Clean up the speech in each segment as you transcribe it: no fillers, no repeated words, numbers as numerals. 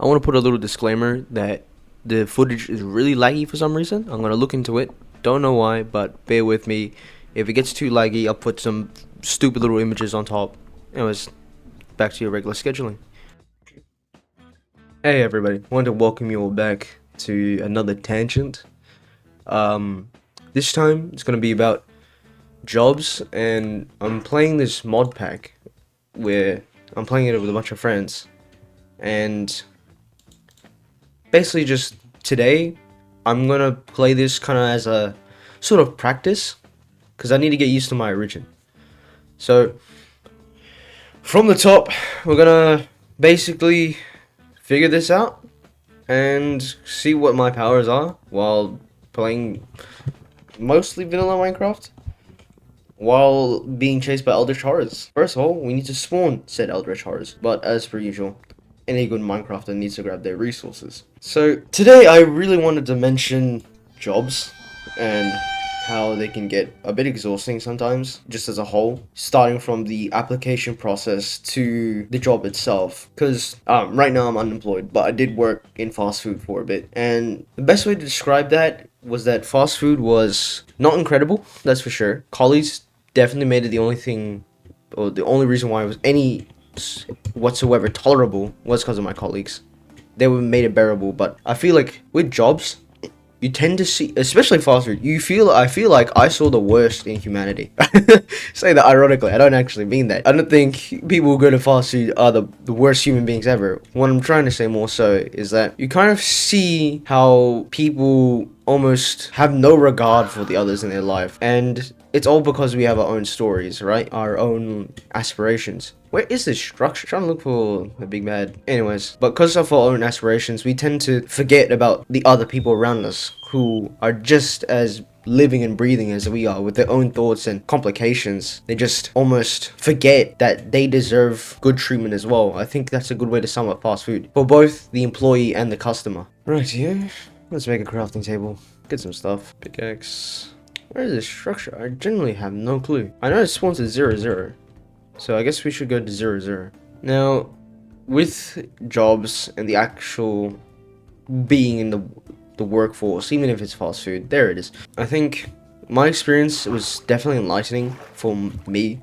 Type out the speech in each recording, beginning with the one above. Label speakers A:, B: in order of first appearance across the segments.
A: I want to put a little disclaimer that the footage is really laggy for some reason. I'm going to look into it. Don't know why, but bear with me. If it gets too laggy, I'll put some stupid little images on top. Anyways, back to your regular scheduling. Hey everybody, I want to welcome you all back to another tangent. This time it's going to be about jobs, and I'm playing this mod pack where I'm playing it with a bunch of friends. And basically just today, I'm going to play this kind of as a sort of practice, because I need to get used to my origin. So, from the top, we're going to basically figure this out and see what my powers are while playing mostly vanilla Minecraft, while being chased by eldritch horrors. First of all, we need to spawn said eldritch horrors, but as per usual, any good Minecrafter needs to grab their resources. So today I really wanted to mention jobs and how they can get a bit exhausting sometimes, just as a whole, starting from the application process to the job itself. Because right now I'm unemployed, but I did work in fast food for a bit, and the best way to describe that was that fast food was not incredible, that's for sure. Colleagues definitely made it the only thing, or the only reason why it was any whatsoever tolerable was because of my colleagues. They were made it bearable, but I feel like with jobs, you tend to see, especially fast food, I feel like I saw the worst in humanity. Say that ironically, I don't actually mean that. I don't think people who go to fast food are the worst human beings ever. What I'm trying to say more so is that you kind of see how people almost have no regard for the others in their life, and it's all because we have our own stories, right? Our own aspirations. Where is this structure? I'm trying to look for a big bad. Anyways, but because of our own aspirations, we tend to forget about the other people around us who are just as living and breathing as we are, with their own thoughts and complications. They just almost forget that they deserve good treatment as well. I think that's a good way to sum up fast food for both the employee and the customer. Right, yeah. Let's make a crafting table. Get some stuff. Pickaxe. Where is this structure? I genuinely have no clue. I know it spawns at 0, 0. So I guess we should go to 0, 0. Now, with jobs and the actual being in the workforce, even if it's fast food, there it is. I think my experience was definitely enlightening for me,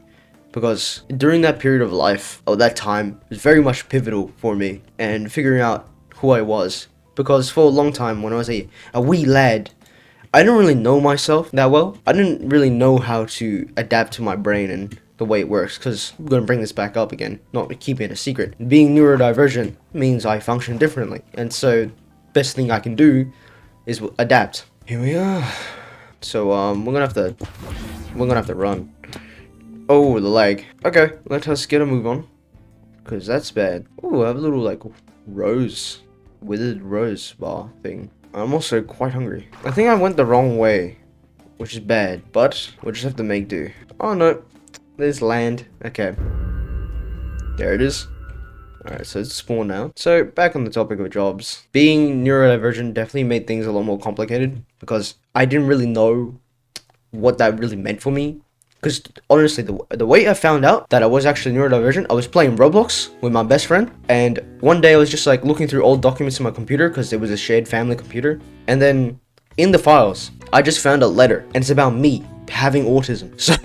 A: because during that period of life, or that time, it was very much pivotal for me and figuring out who I was. Because for a long time, when I was a wee lad, I didn't really know myself that well. I didn't really know how to adapt to my brain and the way it works, because I'm going to bring this back up again, not keeping it a secret. Being neurodivergent means I function differently, and so best thing I can do is adapt. Here we are. So we're gonna have to run. Oh, the lag. Okay, let us get a move on, because that's bad. Oh, I have a little like withered rose bar thing. I'm also quite hungry. I think I went the wrong way, which is bad, but we'll just have to make do. Oh no, there's land. Okay, there it is. Alright, so it's spawned now. So back on the topic of jobs, being neurodivergent definitely made things a lot more complicated, because I didn't really know what that really meant for me. Because honestly, the way I found out that I was actually neurodivergent, I was playing Roblox with my best friend, and one day I was just like looking through old documents in my computer, because it was a shared family computer, and then in the files, I just found a letter, and it's about me having autism. So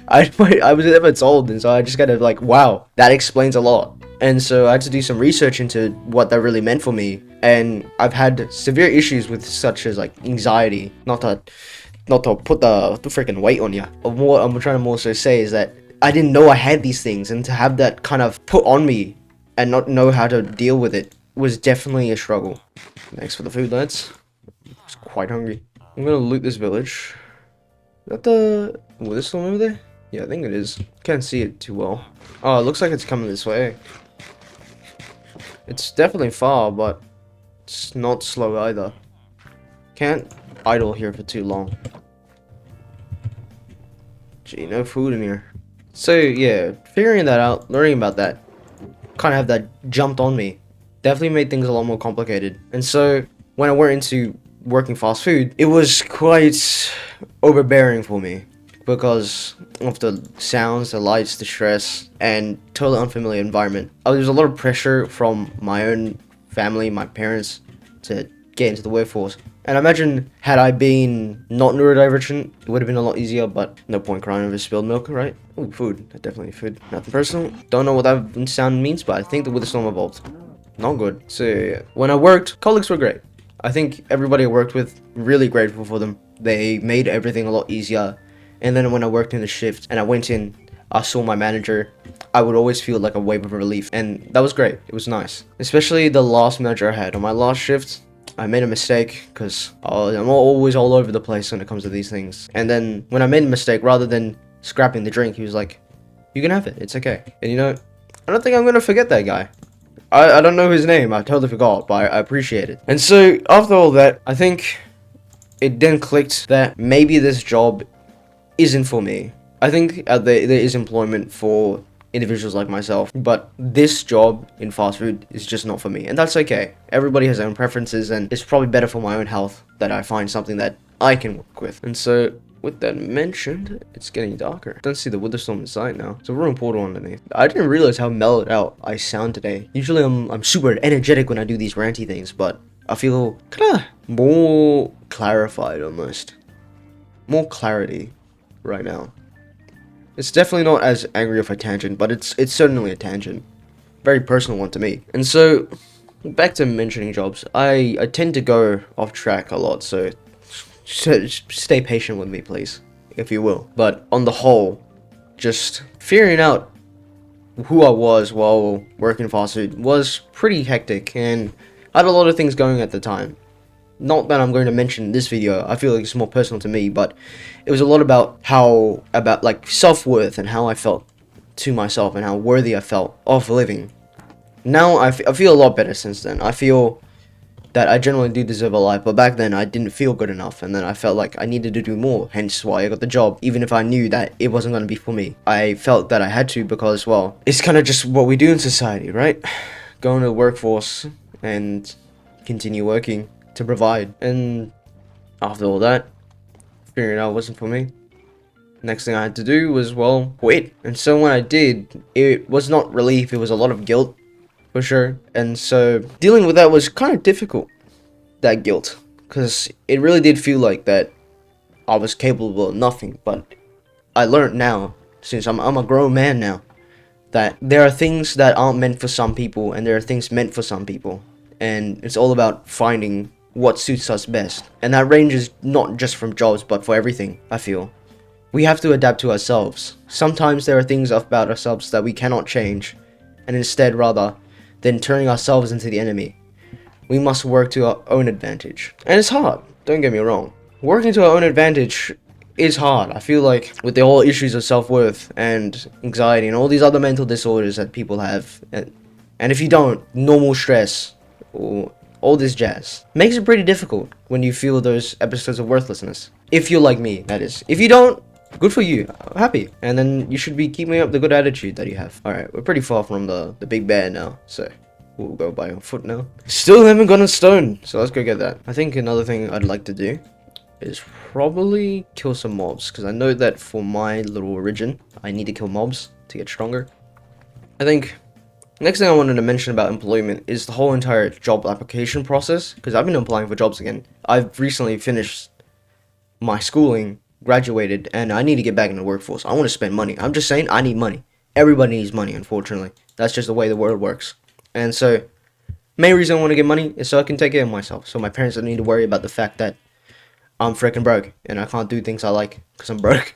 A: I was never told, and so I just gotta like, wow, that explains a lot. And so I had to do some research into what that really meant for me, and I've had severe issues with such as like anxiety. Not to put the freaking weight on you. What I'm trying to more so say is that I didn't know I had these things, and to have that kind of put on me and not know how to deal with it was definitely a struggle. Thanks for the food, lads. I'm quite hungry. I'm gonna loot this village. Is that the... Oh, this one over there? Yeah, I think it is. Can't see it too well. Oh, it looks like it's coming this way. It's definitely far, but it's not slow either. Can't idle here for too long. Gee, no food in here. So yeah, figuring that out, learning about that, kind of have that jumped on me, definitely made things a lot more complicated. And so when I went into working fast food, it was quite overbearing for me. because of the sounds, the lights, the stress, and totally unfamiliar environment. There's a lot of pressure from my own family, my parents, to get into the workforce. And I imagine had I been not neurodivergent, it would have been a lot easier, but no point crying over spilled milk, right? Ooh, food. Definitely food. Nothing personal. Don't know what that sound means, but I think the Witherstorm evolved. Not good. So, when I worked, colleagues were great. I think everybody I worked with, really grateful for them. They made everything a lot easier. And then when I worked in the shift and I went in, I saw my manager, I would always feel like a wave of relief. And that was great. It was nice. Especially the last manager I had. On my last shift, I made a mistake because I'm always all over the place when it comes to these things. And then when I made a mistake, rather than scrapping the drink, he was like, "You can have it. It's okay." And you know, I don't think I'm going to forget that guy. I don't know his name. I totally forgot, but I appreciate it. And so after all that, I think it then clicked that maybe this job isn't for me. I think there is employment for individuals like myself, but this job in fast food is just not for me, and that's okay. Everybody has their own preferences, and it's probably better for my own health that I find something that I can work with. And so with that mentioned, it's getting darker. Don't see the Witherstorm in sight now. It's a room portal underneath. I didn't realize how mellowed out I sound today. Usually I'm super energetic when I do these ranty things, but I feel kind of more clarified almost. More clarity right now. It's definitely not as angry of a tangent, but it's certainly a tangent. Very personal one to me. And so, back to mentioning jobs, I tend to go off track a lot, so stay patient with me, please, if you will. But on the whole, just figuring out who I was while working fast food was pretty hectic, and I had a lot of things going at the time. Not that I'm going to mention in this video, I feel like it's more personal to me, but it was a lot about like self-worth and how I felt to myself and how worthy I felt of living. Now I feel a lot better since then. I feel that I generally do deserve a life, but back then I didn't feel good enough, and then I felt like I needed to do more, hence why I got the job, even if I knew that it wasn't going to be for me. I felt that I had to because, well, it's kind of just what we do in society, right? Go into the workforce and continue working to provide. And after all that, figuring out it wasn't for me, next thing I had to do was, well, quit. And so when I did, it was not relief, it was a lot of guilt, for sure. And so dealing with that was kind of difficult, that guilt, because it really did feel like that I was capable of nothing. But I learned now, since I'm a grown man now, that there are things that aren't meant for some people and there are things meant for some people, and it's all about finding what suits us best. And that ranges not just from jobs, but for everything. I feel we have to adapt to ourselves. Sometimes there are things about ourselves that we cannot change, and instead, rather than turning ourselves into the enemy, we must work to our own advantage. And it's hard, don't get me wrong. Working to our own advantage is hard. I feel like with the whole issues of self-worth and anxiety and all these other mental disorders that people have, and if you don't, normal stress or all this jazz, makes it pretty difficult when you feel those episodes of worthlessness. If you're like me, that is. If you don't, good for you. I'm happy. And then you should be keeping up the good attitude that you have. Alright, we're pretty far from the big bear now, so we'll go by on foot now. Still haven't gotten a stone, so let's go get that. I think another thing I'd like to do is probably kill some mobs, because I know that for my little origin, I need to kill mobs to get stronger. I think next thing I wanted to mention about employment is the whole entire job application process, because I've been applying for jobs again. I've recently finished my schooling, graduated, and I need to get back in the workforce. I want to spend money. I'm just saying, I need money. Everybody needs money, unfortunately. That's just the way the world works. And so, main reason I want to get money is so I can take care of myself, so my parents don't need to worry about the fact that I'm freaking broke and I can't do things I like because I'm broke.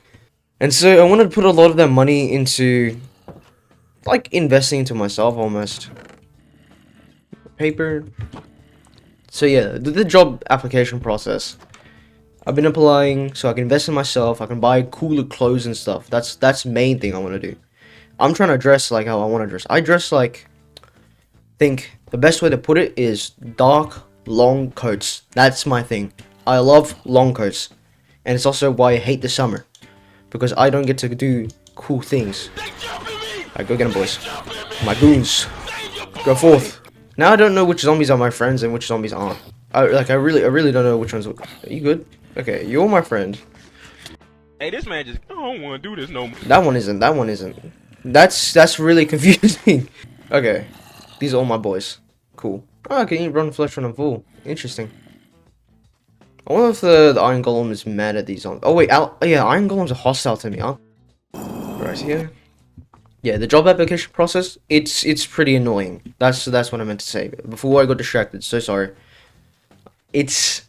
A: And so I wanted to put a lot of that money into, like, investing into myself almost. Paper. So yeah, the job application process. I've been applying so I can invest in myself, I can buy cooler clothes and stuff. That's the main thing I want to do. I'm trying to dress like how I want to dress. I dress like, think the best way to put it is dark, long coats. That's my thing. I love long coats. And it's also why I hate the summer, because I don't get to do cool things. Alright, go get them, boys. My goons. Go forth. Now I don't know which zombies are my friends and which zombies aren't. I really don't know which ones. Are you good? Okay, you're my friend.
B: Hey, this man just, I don't want to do this no more.
A: That one isn't. That one isn't. That's really confusing. Okay, these are all my boys. Cool. Oh, I can eat rotten flesh when I'm full. Interesting. I wonder if the Iron Golem is mad at these zombies. Oh wait, yeah, Iron Golems are hostile to me, huh? Right here. Yeah, the job application process, it's pretty annoying. That's what I meant to say. Before I got distracted, so sorry. It's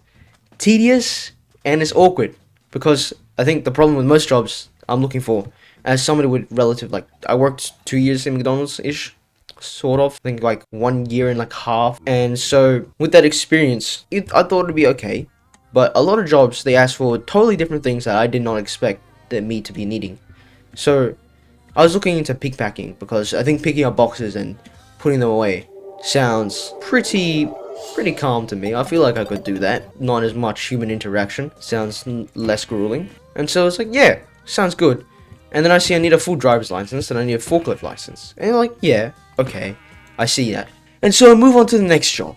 A: tedious and it's awkward because I think the problem with most jobs I'm looking for, as somebody with relative, like I worked 2 years in McDonald's ish, sort of. I think like 1 year and like half, and so with that experience, I thought it'd be okay. But a lot of jobs they ask for totally different things that I did not expect me to be needing. So I was looking into pickpacking because I think picking up boxes and putting them away sounds pretty calm to me. I feel like I could do that. Not as much human interaction. Sounds less grueling. And so it's like, yeah, sounds good. And then I see I need a full driver's license and I need a forklift license. And like, yeah, okay, I see that. And so I move on to the next job.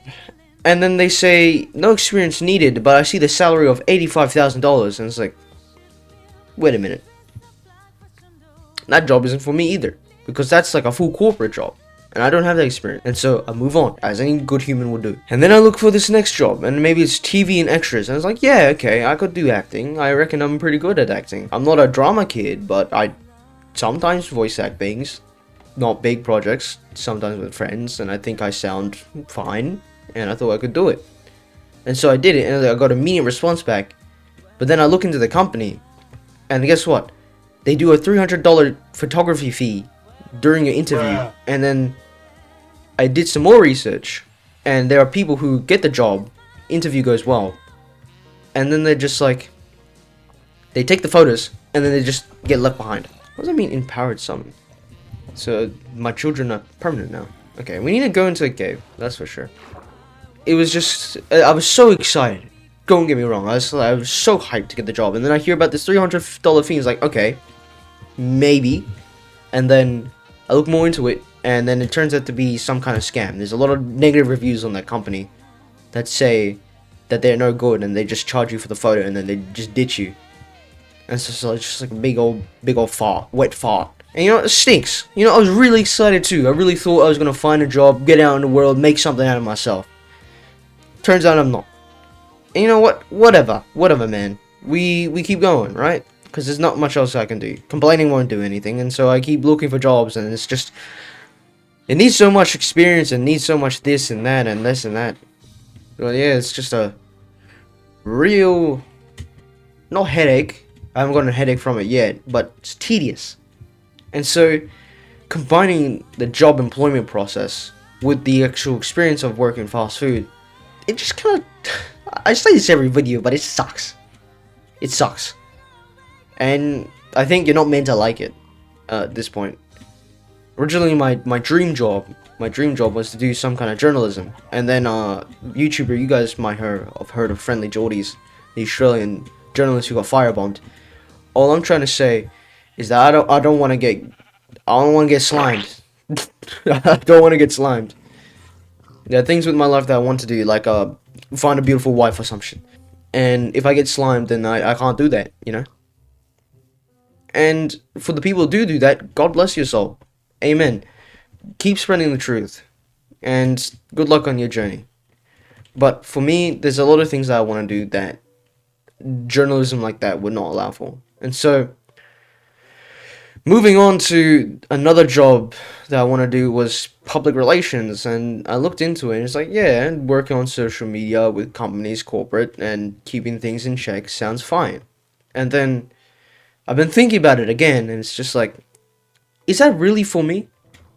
A: And then they say, no experience needed, but I see the salary of $85,000. And it's like, wait a minute. That job isn't for me either. Because that's like a full corporate job. And I don't have that experience. And so I move on, as any good human would do. And then I look for this next job, and maybe it's TV and extras. And it's like, yeah, okay, I could do acting. I reckon I'm pretty good at acting. I'm not a drama kid, but I sometimes voice act things. Not big projects, sometimes with friends. And I think I sound fine. And I thought I could do it. And so I did it, and I got a immediate response back. But then I look into the company, and guess what? They do a $300 photography fee during your interview. And then I did some more research, and there are people who get the job, interview goes well, and then they're just like, they take the photos, and then they just get left behind. What does that mean, empowered summon? So my children are permanent now. Okay, we need to go into a cave, that's for sure. It was just, I was so excited. Don't get me wrong, I was so hyped to get the job, and then I hear about this $300 fee. It's like, okay, maybe. And then I look more into it, and then it turns out to be some kind of scam. There's a lot of negative reviews on that company that say that they're no good, and they just charge you for the photo, and then they just ditch you. And so it's just like a big old fart, wet fart. And you know, it stinks. You know, I was really excited too. I really thought I was gonna find a job, get out in the world, make something out of myself. Turns out I'm not. And you know what? Whatever, man. We keep going, right? Because there's not much else I can do. Complaining won't do anything, and so I keep looking for jobs, and it's just, it needs so much experience, and needs so much this and that, and this and that. Well, yeah, it's just a real, not headache. I haven't gotten a headache from it yet, but it's tedious. And so, combining the job employment process with the actual experience of working fast food, it just kind of, I say this every video, but it sucks. It sucks. And I think you're not meant to like it at this point. Originally, my dream job was to do some kind of journalism. And then YouTuber, you guys might have heard of Friendly Geordies, the Australian journalist who got firebombed. All I'm trying to say is that I don't want to get slimed. I don't want to get slimed. There are things with my life that I want to do, like find a beautiful wife or some shit. And if I get slimed, then I can't do that, you know? And for the people who do that, God bless your soul. Amen. Keep spreading the truth. And good luck on your journey. But for me, there's a lot of things that I want to do that journalism like that would not allow for. And so, moving on to another job that I want to do was public relations, and I looked into it, and it's like, yeah, working on social media with companies, corporate, and keeping things in check sounds fine. And then I've been thinking about it again, and it's just like, is that really for me?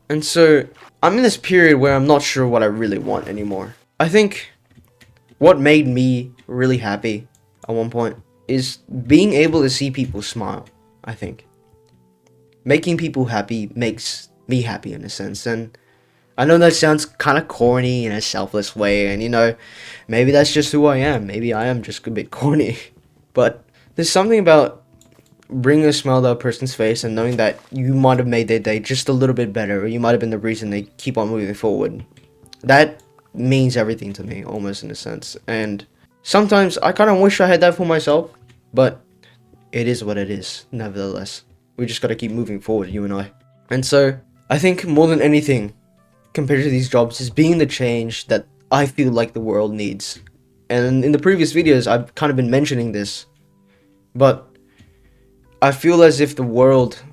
A: And so I'm in this period where I'm not sure what I really want anymore. I think what made me really happy at one point is being able to see people smile, I think. Making people happy makes me happy in a sense, and I know that sounds kind of corny in a selfless way, and you know, maybe that's just who I am. Maybe I am just a bit corny. But there's something about bringing a smile to a person's face and knowing that you might have made their day just a little bit better, or you might have been the reason they keep on moving forward. That means everything to me, almost in a sense. And sometimes I kind of wish I had that for myself, but it is what it is, nevertheless. We just gotta keep moving forward, you and I. And so, I think more than anything, compared to these jobs, is being the change that I feel like the world needs. And in the previous videos, I've kind of been mentioning this, but I feel as if the world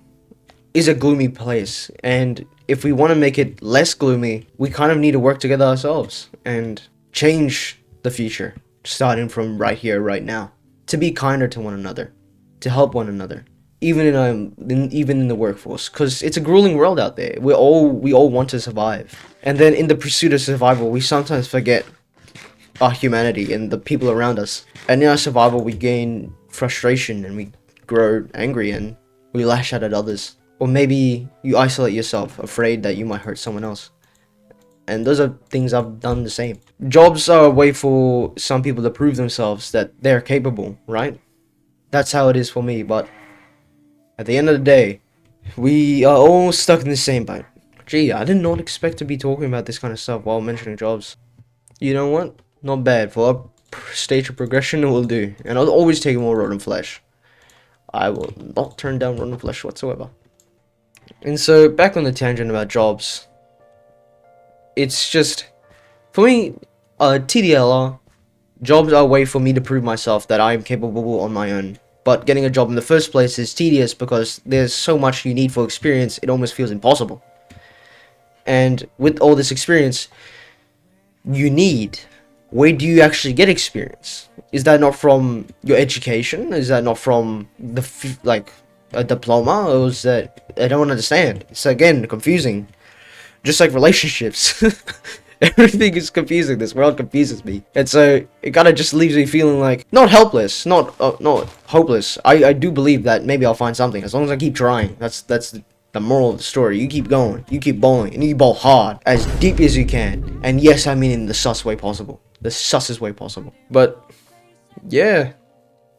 A: is a gloomy place, and if we want to make it less gloomy, we kind of need to work together ourselves and change the future, starting from right here, right now, to be kinder to one another, to help one another, even in the workforce, because it's a grueling world out there. We all want to survive, and then in the pursuit of survival, we sometimes forget our humanity and the people around us. And in our survival, we gain frustration and we grow angry and we lash out at others. Or maybe you isolate yourself, afraid that you might hurt someone else. And those are things I've done the same. Jobs are a way for some people to prove themselves that they're capable, right? That's how it is for me, but at the end of the day, we are all stuck in the same boat. Gee, I did not expect to be talking about this kind of stuff while mentioning jobs. You know what? Not bad. For a stage of progression, it will do. And I'll always take more rotten flesh. I will not turn down rotten flesh whatsoever. And so, back on the tangent about jobs. It's just, for me, TDLR, jobs are a way for me to prove myself that I am capable on my own. But getting a job in the first place is tedious because there's so much you need for experience, it almost feels impossible. And with all this experience you need, where do you actually get experience? Is that not from your education? Is that not from a diploma? Or is that, I don't understand. It's again confusing. Just like relationships. Everything is confusing. This world confuses me. And so it kind of just leaves me feeling like, not helpless, not hopeless. I do believe that maybe I'll find something as long as I keep trying. That's the moral of the story. You keep going, you keep bowling, and you bowl hard, as deep as you can. And yes, I mean in the sus way possible. The sussest way possible. But yeah,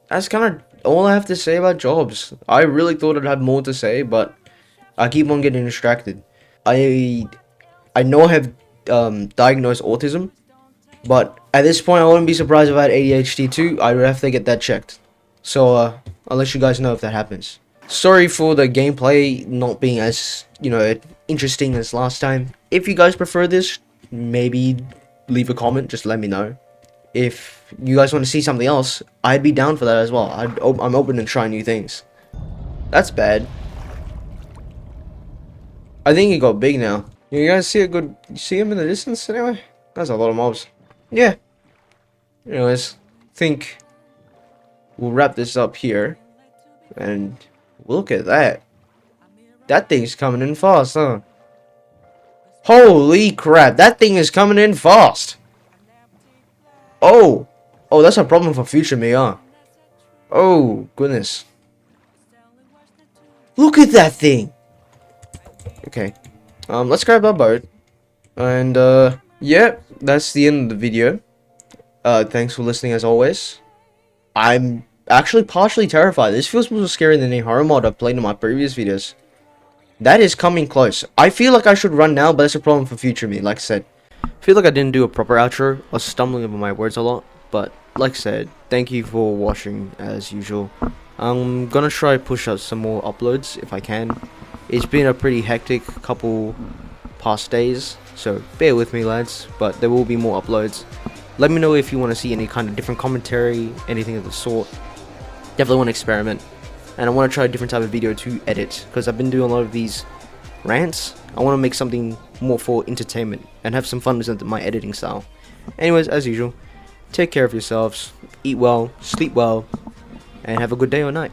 A: that's kind of all I have to say about jobs. I really thought I'd have more to say, but I keep on getting distracted. I know I have diagnosed autism, but at this point I wouldn't be surprised if I had ADHD too. I would have to get that checked. So I'll let you guys know if that happens. Sorry for the gameplay not being as, interesting as last time. If you guys prefer this, maybe leave a comment, just let me know. If you guys want to see something else, I'd be down for that as well. I'm open to trying new things. That's bad. I think he got big now. You guys see you see him in the distance anyway? That's a lot of mobs. Yeah. Anyways, think we'll wrap this up here. And look at that. That thing's coming in fast, huh? Holy crap, that thing is coming in fast. Oh, that's a problem for future me, huh? Oh, goodness. Look at that thing. Okay. Let's grab our boat. And, yeah, that's the end of the video. Thanks for listening as always. I'm actually partially terrified. This feels more scary than any horror mod I've played in my previous videos. That is coming close. I feel like I should run now, but that's a problem for future me, like I said. I feel like I didn't do a proper outro. I was stumbling over my words a lot. But, like I said, thank you for watching as usual. I'm gonna try to push out some more uploads if I can. It's been a pretty hectic couple past days, so bear with me lads, but there will be more uploads. Let me know if you want to see any kind of different commentary, anything of the sort. Definitely want to experiment, and I want to try a different type of video to edit, because I've been doing a lot of these rants. I want to make something more for entertainment, and have some fun with my editing style. Anyways, as usual, take care of yourselves, eat well, sleep well, and have a good day or night.